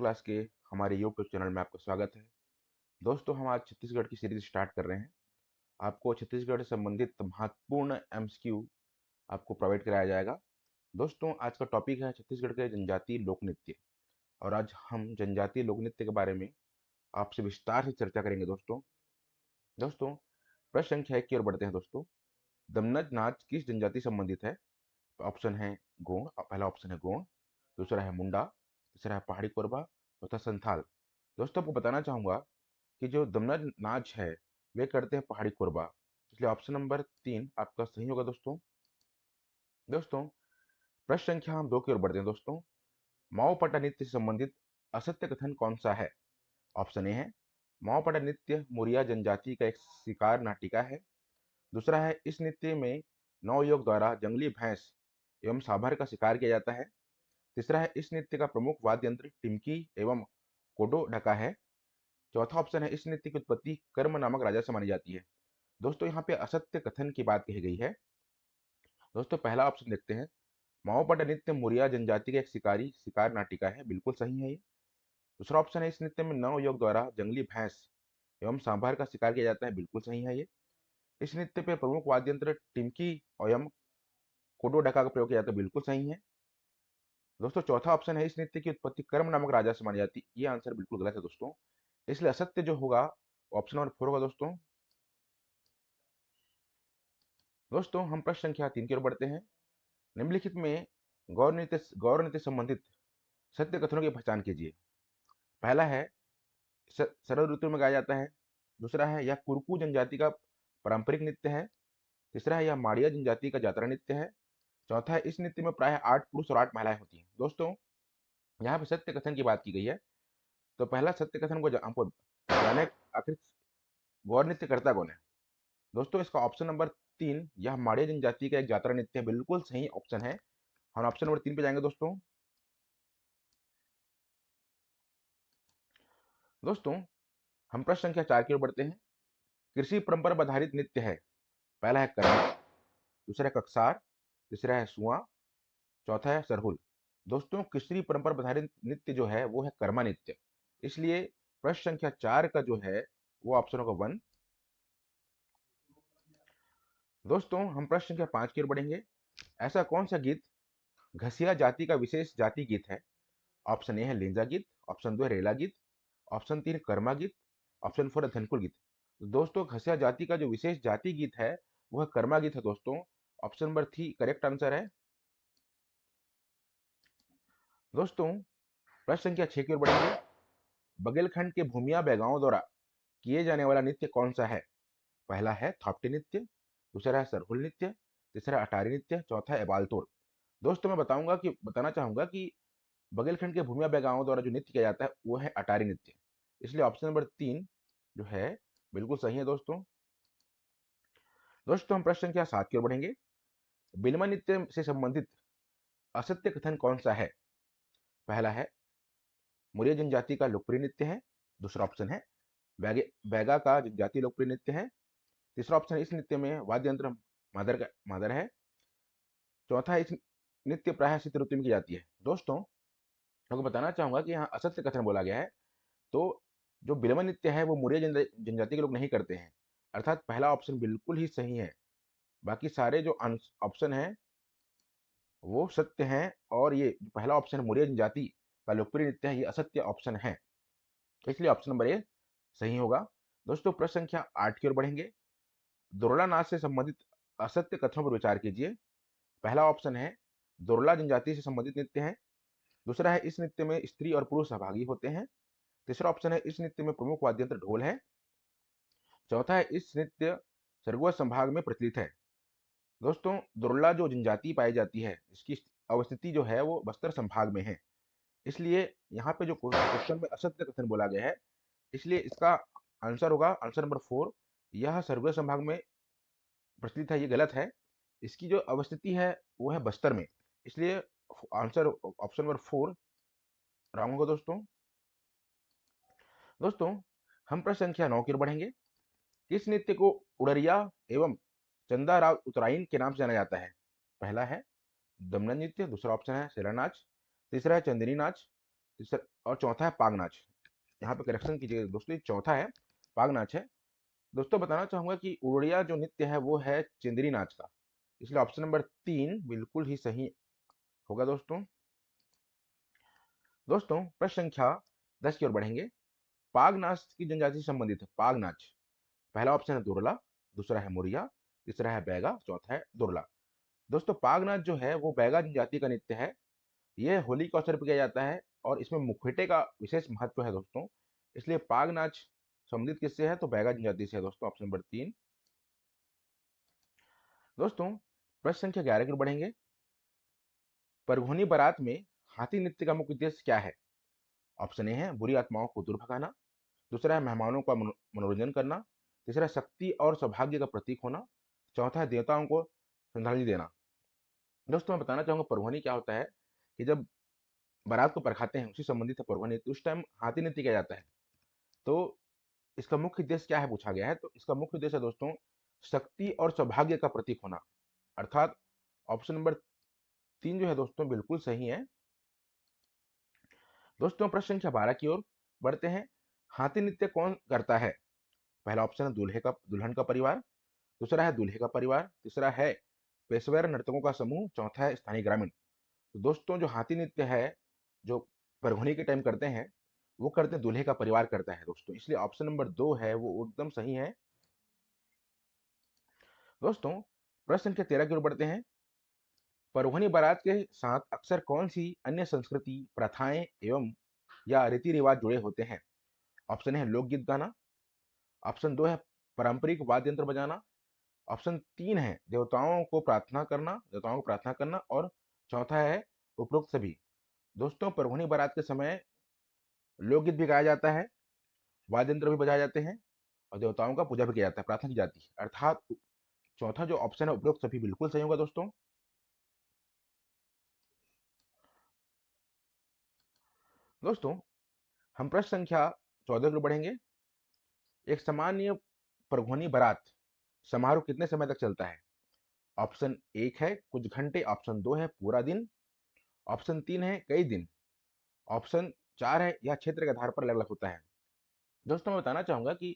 Class के हमारे YouTube channel में आपका स्वागत है। दोस्तों, हम आज छत्तीसगढ़ की सीरीज स्टार्ट कर रहे हैं। आपको छत्तीसगढ़ से संबंधित महत्वपूर्ण एमसीक्यू आपको प्रोवाइड कराया जाएगा। दोस्तों, आज का टॉपिक है छत्तीसगढ़ के जनजातीय लोक नृत्य। और आज हम जनजातीय लोक नृत्य के बारे में आपसे विस्तार से चर्चा करेंगे। दोस्तों, प्रश्न संख्या 1 की ओर बढ़ते हैं। दोस्तों, दमनज नाच किस जनजाति से संबंधित है? ऑप्शन है गोंड। पहला ऑप्शन है गोंड, दूसरा है मुंडा, तीसरा है पहाड़ी कोरबा, चौथा संथाल। दोस्तों, आपको बताना चाहूंगा कि जो दमन नाच है वे करते हैं पहाड़ी कोरबा, इसलिए ऑप्शन नंबर 3 आपका सही होगा। दोस्तों, प्रश्न संख्या हम 2 की ओर बढ़ते हैं। दोस्तों, माओपाटा नृत्य से संबंधित असत्य कथन कौन सा है? ऑप्शन ए है माओपाटा नृत्य मुरिया जनजाति का एक शिकार नाटिका है। दूसरा है इस नृत्य में नवयुवक द्वारा जंगली भैंस एवं सांभर का शिकार किया जाता है। तीसरा है इस नृत्य का प्रमुख वाद्य यंत्र टिमकी एवं कोडो ढका है। चौथा ऑप्शन है इस नृत्य की उत्पत्ति कर्म नामक राजा से मानी जाती है। दोस्तों, यहाँ पे असत्य कथन की बात कही गई है। दोस्तों, पहला ऑप्शन देखते हैं, माओपाटा नृत्य मुरिया जनजाति का एक शिकार नाटिका है, बिल्कुल सही है ये। दूसरा ऑप्शन है इस नृत्य में नव युवक द्वारा जंगली भैंस एवं सांभर का शिकार किया जाता है, बिल्कुल सही है ये। इस नृत्य पे प्रमुख वाद्य यंत्र टिमकी एवं कोडो ढका का प्रयोग किया जाता है, बिल्कुल सही है। दोस्तों, चौथा ऑप्शन है इस नृत्य की उत्पत्ति कर्म नामक राजा से मानी जाती है, ये आंसर बिल्कुल गलत है दोस्तों। इसलिए असत्य जो होगा ऑप्शन नंबर 4 होगा। दोस्तों, हम प्रश्न संख्या 3 की ओर बढ़ते हैं। निम्नलिखित में गौर नीति संबंधित सत्य कथनों की पहचान कीजिए। पहला है शरद ऋतु में गाया जाता है। दूसरा है यह कुरकू जनजाति का पारंपरिक नृत्य है। तीसरा है यह माड़िया जनजाति का जात्रा नृत्य है। चौथा है इस नृत्य में प्राय 8 पुरुष और 8 महिलाएं होती हैं। दोस्तों, यहाँ पे सत्य कथन की बात की गई है। तो पहला सत्य कथन को हमको जाने आखिर गौर नृत्य करता कौन है? दोस्तों, इसका ऑप्शन नंबर 3 यह माड़िया जनजाति का एक जात्रा नृत्य है, बिल्कुल सही ऑप्शन है। हम ऑप्शन नंबर 3 पे जाएंगे। दोस्तों, हम प्रश्न संख्या 4 की ओर बढ़ते हैं। कृषि परंपरा पर आधारित नृत्य है। पहला है कर्मा, दूसरा है कक्सार, तीसरा है सुआ, चौथा है सरहुल। दोस्तों, कृषि परंपरा पर आधारित नृत्य जो है वो है कर्मा नृत्य। इसलिए प्रश्न संख्या 4 का जो है वो ऑप्शन होगा 1। दोस्तों, हम प्रश्न संख्या 5 की ओर बढ़ेंगे। ऐसा कौन सा गीत घसिया जाति का विशेष जाति गीत है? ऑप्शन ए है लेंजा गीत, ऑप्शन 2 है रेला गीत, ऑप्शन 3 है कर्मा गीत, ऑप्शन 4 है धनकुल गीत। तो दोस्तों, घसिया जाति का जो विशेष जाति गीत है वह कर्मा गीत है। दोस्तों, ऑप्शन नंबर 3 करेक्ट आंसर है। दोस्तों, प्रश्न संख्या 6 की ओर बढ़ेंगे। बघेलखंड के भूमिया बैगाओं द्वारा किए जाने वाला नृत्य कौन सा है? पहला है थापटी नृत्य, दूसरा है सरहुल नृत्य, तीसरा अटारी नृत्य, चौथा है एबालतोड़। दोस्तों, मैं बताना चाहूंगा कि बघेलखंड के भूमिया बैगाओं द्वारा जो नृत्य किया जाता है वो है अटारी नृत्य। इसलिए ऑप्शन नंबर 3 जो है बिल्कुल सही है। दोस्तों, हम प्रश्न संख्या 7 की ओर बढ़ेंगे। बिलमा नृत्य से संबंधित असत्य कथन कौन सा है? पहला है मुरिया जनजाति का लोकप्रिय नृत्य है। दूसरा ऑप्शन है बैगा का जनजाति लोकप्रिय नृत्य है। तीसरा ऑप्शन है इस नृत्य में वाद्य यंत्र मादर है। चौथा है इस नृत्य प्रायः शीत ऋतु में की जाती है। दोस्तों, आपको बताना चाहूंगा कि यहाँ असत्य कथन बोला गया है। तो जो बिलवा नृत्य है वो मुरिया जनजाति के लोग नहीं करते हैं, अर्थात पहला ऑप्शन बिल्कुल ही सही है। बाकी सारे जो ऑप्शन है वो सत्य हैं, और ये जो पहला ऑप्शन मुरिया जनजाति का लोकप्रिय नृत्य है ये असत्य ऑप्शन है। इसलिए ऑप्शन नंबर ए सही होगा। दोस्तों, प्रश्न संख्या 8 की ओर बढ़ेंगे। दुर्ला नाच से संबंधित असत्य कथनों पर विचार कीजिए। पहला ऑप्शन है दुर्ला जनजाति से संबंधित नृत्य है। दूसरा है इस नृत्य में स्त्री और पुरुष सहभागी होते हैं। तीसरा ऑप्शन है इस नृत्य में प्रमुख वाद्य यंत्र ढोल है। चौथा है इस नृत्य सरगुजा संभाग में प्रचलित है। दोस्तों, दुर्ला जो जनजाति पाई जाती है इसकी अवस्थिति जो है वो बस्तर संभाग में है। इसलिए यहाँ पे जो क्वेश्चन में असत्य कथन बोला गया है, इसलिए इसका आंसर होगा आंसर नंबर 4। यह सरगुजा संभाग में प्रचलित है, ये गलत है। इसकी जो अवस्थिति है वो है बस्तर में। इसलिए आंसर ऑप्शन नंबर 4 रॉन्ग होगा। दोस्तों, हम प्रश्न संख्या 9 की ओर बढ़ेंगे। किस नृत्य को उड़रिया एवं चंदा राव उत्तरायण के नाम से जाना जाता है? पहला है दमन नृत्य, दूसरा ऑप्शन है सेरा नाच, तीसरा है चंदनी नाच, तीसरा और चौथा है पाग नाच। यहाँ पे करेक्शन कीजिएगा दोस्तों, ये चौथा है, पाग नाच है। दोस्तों बताना चाहूंगा कि उड़िया जो नृत्य है वो है चिंदरी नाच का, इसलिए ऑप्शन नंबर 3 बिल्कुल ही सही होगा दोस्तों। दोस्तों प्रश्न संख्या 10 की ओर बढ़ेंगे। पाग नाच की जनजाति से संबंधित है पाग नाच। पहला ऑप्शन है दुर्ला, दूसरा है मुरिया, तीसरा है बैगा, चौथा है दुर्ला। दोस्तों पाग नाच जो है वो बैगा जनजाति का नृत्य है। यह होली के अवसर पर किया जाता है और इसमें मुखौटे का विशेष महत्व है दोस्तों, इसलिए पाग नाच संबंधित किससे है तो बैगा जनजाति से है दोस्तों, ऑप्शन नंबर 3। दोस्तों प्रश्न संख्या 11 की ओर बढ़ेंगे। परभुनी बारात में हाथी नृत्य का मुख्य उद्देश्य क्या है? ऑप्शन ए है बुरी आत्माओं को दूर भगाना, दूसरा है मेहमानों का मनोरंजन करना, तीसरा शक्ति और सौभाग्य का प्रतीक होना, चौथा है देवताओं को श्रद्धांजलि देना। दोस्तों मैं बताना चाहूंगा परभुनी क्या होता है कि जब बारात को परखाते हैं उसी संबंधित है परभुनी, तो उस टाइम हाथी नृत्य किया जाता है। तो इसका मुख्य उद्देश्य क्या है पूछा गया है, तो इसका मुख्य उद्देश्य है दोस्तों शक्ति और सौभाग्य का प्रतीक होना, अर्थात ऑप्शन नंबर 3 जो है दोस्तों बिल्कुल सही है। दोस्तों प्रश्न संख्या 12 की ओर बढ़ते हैं। हाथी नृत्य कौन करता है? पहला ऑप्शन है दूल्हे का दुल्हन का परिवार, दूसरा है दूल्हे का परिवार, तीसरा है पेशेवर नर्तकों का समूह, चौथा है स्थानीय ग्रामीण। तो दोस्तों जो हाथी नृत्य है जो परभुनी के टाइम करते हैं वो करते हैं दूल्हे का परिवार करता है दोस्तों, इसलिए ऑप्शन नंबर 2 है वो एकदम सही है। दोस्तों प्रश्न संख्या 13 की ओर बढ़ते हैं। परभुनी बारात के साथ अक्सर कौन सी अन्य संस्कृति प्रथाएं एवं या रीति रिवाज जुड़े होते हैं? ऑप्शन है लोकगीत गाना, ऑप्शन 2 है पारंपरिक वाद्य यंत्र बजाना, ऑप्शन 3 है देवताओं को प्रार्थना करना और चौथा है उपरोक्त सभी। दोस्तों परभुनी बारात के समय लोकगीत भी गाया जाता है, वाद्य यंत्र भी बजाए जाते हैं और देवताओं का पूजा भी किया जाता है, प्रार्थना की जाती है, अर्थात चौथा जो ऑप्शन है उपरोक्त सभी बिल्कुल सही होगा दोस्तों। दोस्तों हम प्रश्न संख्या 14 की ओर बढ़ेंगे। एक सामान्य परभुनी बारात समारोह कितने समय तक चलता है? ऑप्शन 1 है कुछ घंटे, ऑप्शन 2 है पूरा दिन, ऑप्शन 3 है कई दिन, ऑप्शन 4 है यह क्षेत्र के आधार पर अलग अलग होता है। दोस्तों मैं बताना चाहूंगा कि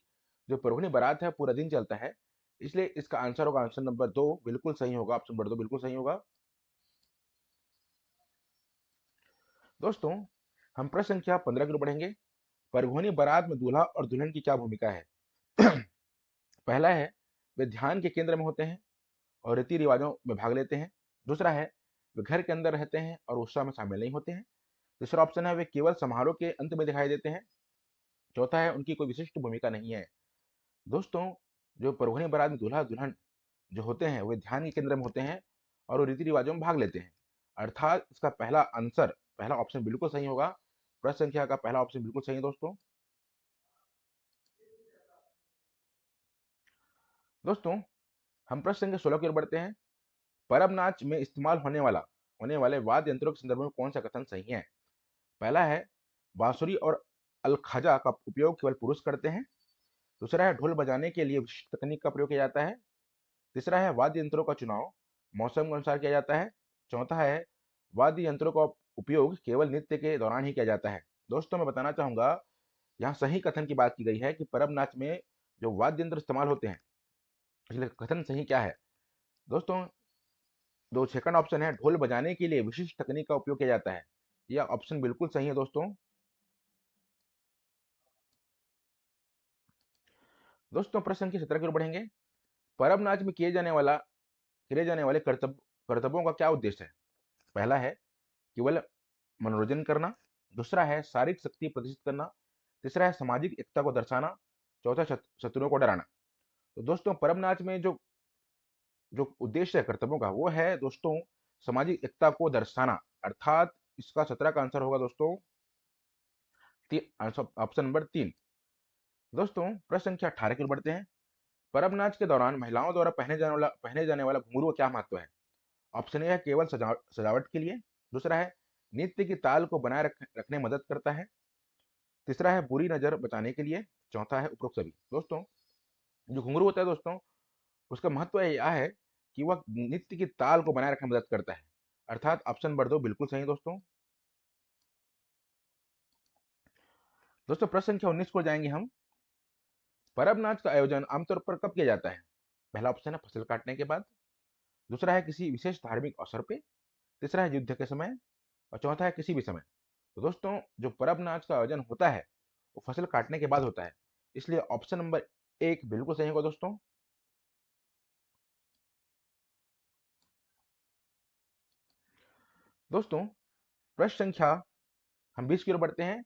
जो परभुनी बारात है पूरा दिन चलता है, इसलिए इसका आंसर होगा ऑप्शन नंबर 2 बिल्कुल सही होगा, ऑप्शन नंबर 2 बिल्कुल सही होगा। दोस्तों हम प्रश्न संख्या 15 की ओर बढ़ेंगे। परभुनी बारात में दूल्हा और दुल्हन की क्या भूमिका है? पहला है वे ध्यान के केंद्र में होते हैं और रीति रिवाजों में भाग लेते हैं, दूसरा है वे घर के अंदर रहते हैं और उत्सव में शामिल नहीं होते हैं, तीसरा ऑप्शन है वे केवल समारोह के अंत में दिखाई देते हैं, चौथा है उनकी कोई विशिष्ट भूमिका नहीं है। दोस्तों जो परभुनी बारात में दूल्हा दुल्हन जो होते हैं वे ध्यान के केंद्र में होते हैं और वो रीति रिवाजों में भाग लेते हैं, अर्थात इसका पहला आंसर पहला ऑप्शन बिल्कुल सही होगा। प्रश्न संख्या का पहला ऑप्शन बिल्कुल सही है दोस्तों। दोस्तों हम प्रश्न संख्या 16 की ओर बढ़ते हैं। परब नाच में इस्तेमाल होने वाले वाद्य यंत्रों के संदर्भ में कौन सा कथन सही है? पहला है बांसुरी और अलखजा का उपयोग केवल पुरुष करते हैं, दूसरा है ढोल बजाने के लिए विशिष्ट तकनीक का प्रयोग किया जाता है, तीसरा है वाद्य यंत्रों का चुनाव मौसम के अनुसार किया जाता है, चौथा है वाद्य यंत्रों का उपयोग केवल नृत्य के दौरान ही किया जाता है। दोस्तों मैं बताना चाहूंगा यहाँ सही कथन की बात की गई है कि परब नाच में जो वाद्य यंत्र इस्तेमाल होते हैं, इसलिए कथन सही क्या है? दोस्तों जो सेकंड ऑप्शन है ढोल बजाने के लिए विशिष्ट तकनीक का उपयोग किया जाता है, यह ऑप्शन बिल्कुल सही है दोस्तों। दोस्तों प्रश्न की 17 की ओर बढ़ेंगे। परब नाच में किए जाने वाले कर्तव्यों का क्या उद्देश्य है? पहला है केवल मनोरंजन करना, दूसरा है शारीरिक शक्ति प्रदर्शित करना, तीसरा है सामाजिक एकता को दर्शाना, चौथा शत्रुओं को डराना। तो दोस्तों परब नाच में जो जो उद्देश्य है कर्तव्यों का वो है दोस्तों सामाजिक एकता को दर्शाना, अर्थात इसका 17 का आंसर होगा दोस्तों ऑप्शन नंबर 3। दोस्तों प्रश्न संख्या 18 की ओर बढ़ते हैं। परब नाच के दौरान महिलाओं द्वारा पहने जाने वाला घुंघरू का क्या महत्व है? ऑप्शन ए है केवल सजावट के लिए, दूसरा है नृत्य की ताल को बनाए रखने में मदद करता है, तीसरा है बुरी नजर बचाने के लिए, चौथा है उपरोक्त सभी। दोस्तों जो घुंघरू होता है दोस्तों उसका महत्व यह है कि वह नृत्य की ताल को बनाए रखने में मदद करता है, अर्थात ऑप्शन नंबर 2 बिल्कुल सही है दोस्तों। दोस्तों प्रश्न संख्या 19 को जाएंगे हम। परब नाच का आयोजन आमतौर पर कब किया जाता है? पहला ऑप्शन है फसल काटने के बाद, दूसरा है किसी विशेष धार्मिक अवसर पे, तीसरा है युद्ध के समय और चौथा है किसी भी समय। तो दोस्तों जो परब नाच का आयोजन होता है वो फसल काटने के बाद होता है, इसलिए ऑप्शन नंबर एक बिल्कुल सही होगा दोस्तों। दोस्तों प्रश्न संख्या हम 20 की ओर बढ़ते हैं।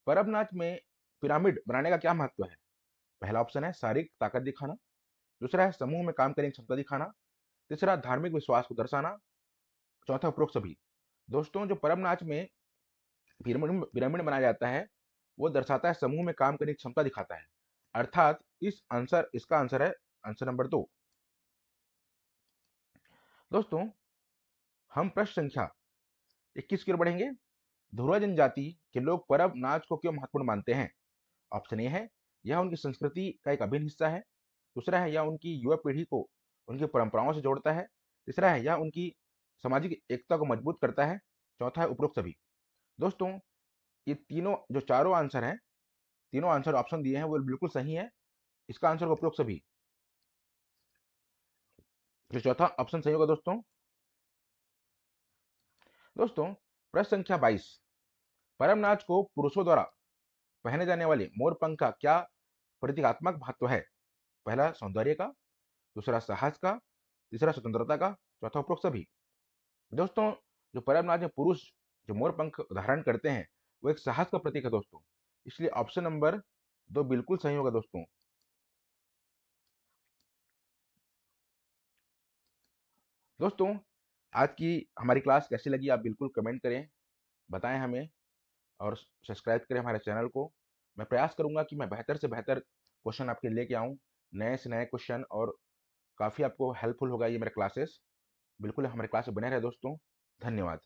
परब नाच में पिरामिड बनाने का क्या महत्व है? पहला ऑप्शन है शारीरिक ताकत दिखाना, दूसरा है समूह में काम करने की क्षमता दिखाना, तीसरा धार्मिक विश्वास को दर्शाना, चौथा उपरोक्त सभी। दोस्तों जो परब नाच में पिरामिड पिरामिड बनाया जाता है वो दर्शाता है समूह में काम करने की क्षमता दिखाता है, अर्थात इसका आंसर है आंसर नंबर दो। दोस्तों हम प्रश्न संख्या 21 की ओर बढ़ेंगे। धुरवा जनजाति के लोग परब नाच को क्यों महत्वपूर्ण मानते हैं? ऑप्शन ए है यह उनकी संस्कृति का एक अभिन्न हिस्सा है, दूसरा है यह उनकी युवा पीढ़ी को उनकी परंपराओं से जोड़ता है, तीसरा है यह उनकी सामाजिक एकता को मजबूत करता है, चौथा है उपरोक्त सभी। दोस्तों ये तीनों जो चारों आंसर हैं, तीनों आंसर ऑप्शन दिए हैं वो बिल्कुल सही है। इसका आंसर होगा उपरोक्त सभी। जो चौथा ऑप्शन सही होगा दोस्तों। दोस्तों प्रश्न संख्या 22। परम नाच को पुरुषों द्वारा पहने जाने वाले मोर पंख का क्या प्रतीकात्मक महत्व है? पहला सौंदर्य का, दूसरा साहस का, तीसरा स्वतंत्रता का, चौथा उपरोक्त सभी। दोस्तों जो परम नाच में पुरुष जो मोर पंख धारण करते हैं वो एक साहस का प्रतीक है दोस्तों, इसलिए ऑप्शन नंबर दो बिल्कुल सही होगा दोस्तों। दोस्तों आज की हमारी क्लास कैसी लगी आप बिल्कुल कमेंट करें, बताएं हमें और सब्सक्राइब करें हमारे चैनल को। मैं प्रयास करूंगा कि मैं बेहतर से बेहतर क्वेश्चन आपके लिए लेके आऊं, नए से नए क्वेश्चन, और काफ़ी आपको हेल्पफुल होगा ये मेरे क्लासेस। बिल्कुल हमारे क्लास में बने रहे दोस्तों। धन्यवाद।